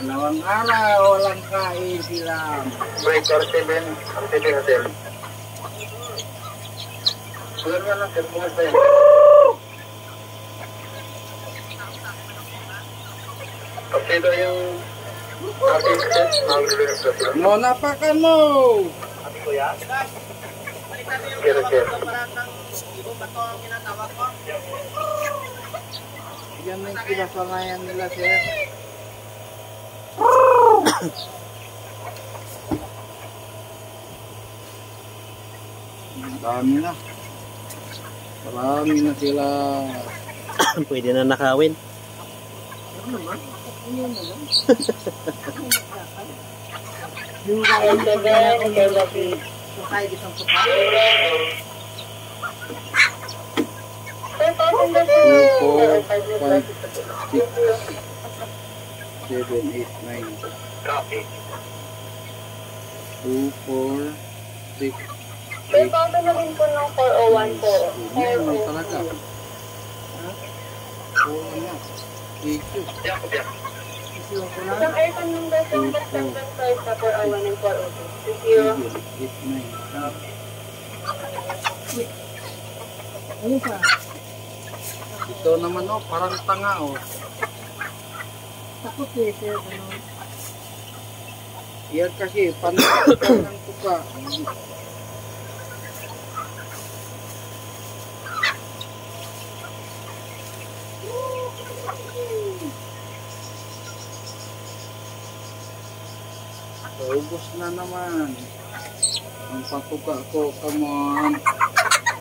Dalawang araw, walang kain sila. Break or 7 hotel. Sulan nga lang, sir, kumusta yun? Okay daw yung ating set, mag-release na sila. No, napakan mo! Kaya, sir. Yan na yung kinasanayan nila, sir. Dami na. Marami na sila. Pwede na nakawin. Seven, eight, nine. Copy. 2, 4, 6, May photo na rin po ng 401 po. Ano talaga? Oo na. Ito. Isang aircon ng dasang September 5 na 401 and 402. Thank you. 7, 8, 9. Ayun pa. Ito naman oh, parang tanga oh. Takot eh, sir. Yan kasi, panakot ng tuka. Ubus na naman. Ang patuka ko, come on.